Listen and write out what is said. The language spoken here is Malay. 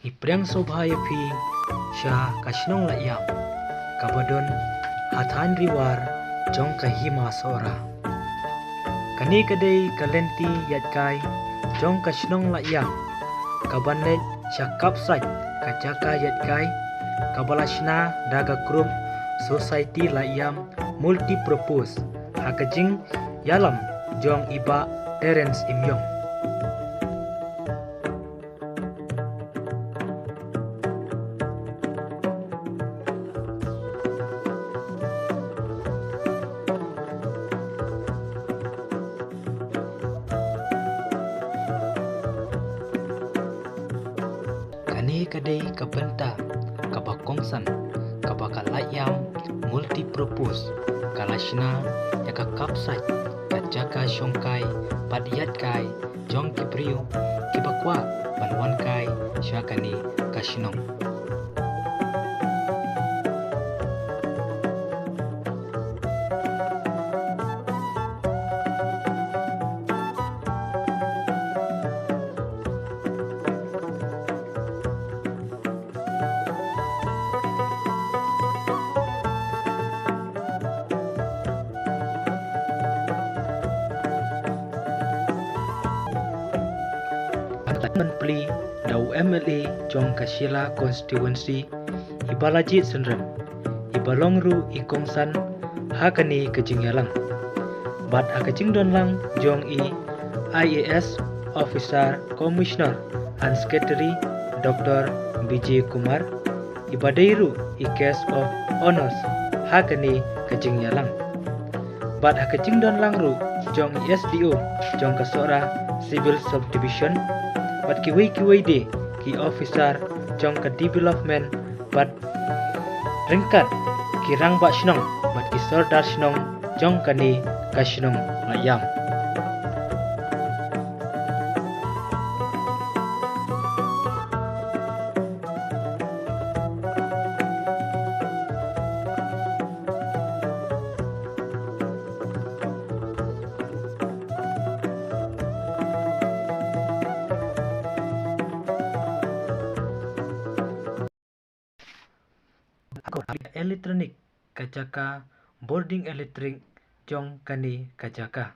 Ipriang sobhaya pi sya kashnong laiyam kabadon hatan riwar jong kahima sora. Kani kadai kalenti yatkai jong kashnong laiyam kabanlet sya kapsat kacaka yatkai kabalashna daga group society laiyam multipurpose hakajing yalam jong iba terence imyong. Kani kadai kabenta kabakongsan kabakalayam multipurpose kalashna yaka kapsat kacaka syongkai padiyatkai jong kipriu kibakwa banwankai syakani kashnong. Menteri dau MLA jong Kasila constituency ibalajit senrem ibalongru ikongsan hakani kejingyalang bat akajing donlang jong IAS officer commissioner and secretary Dr. BJ Kumar ibadairu case of honors hakani kejingyalang bat akajing donlang ru jong SDO jong kasora civil subdivision bat kiwai de ki officer jong ka development bat ringkat kirang ba shnong bat ki sordar shnong jong kani ka shnong layam. Elektronik kacaka boarding elektrik jong kani kacaka.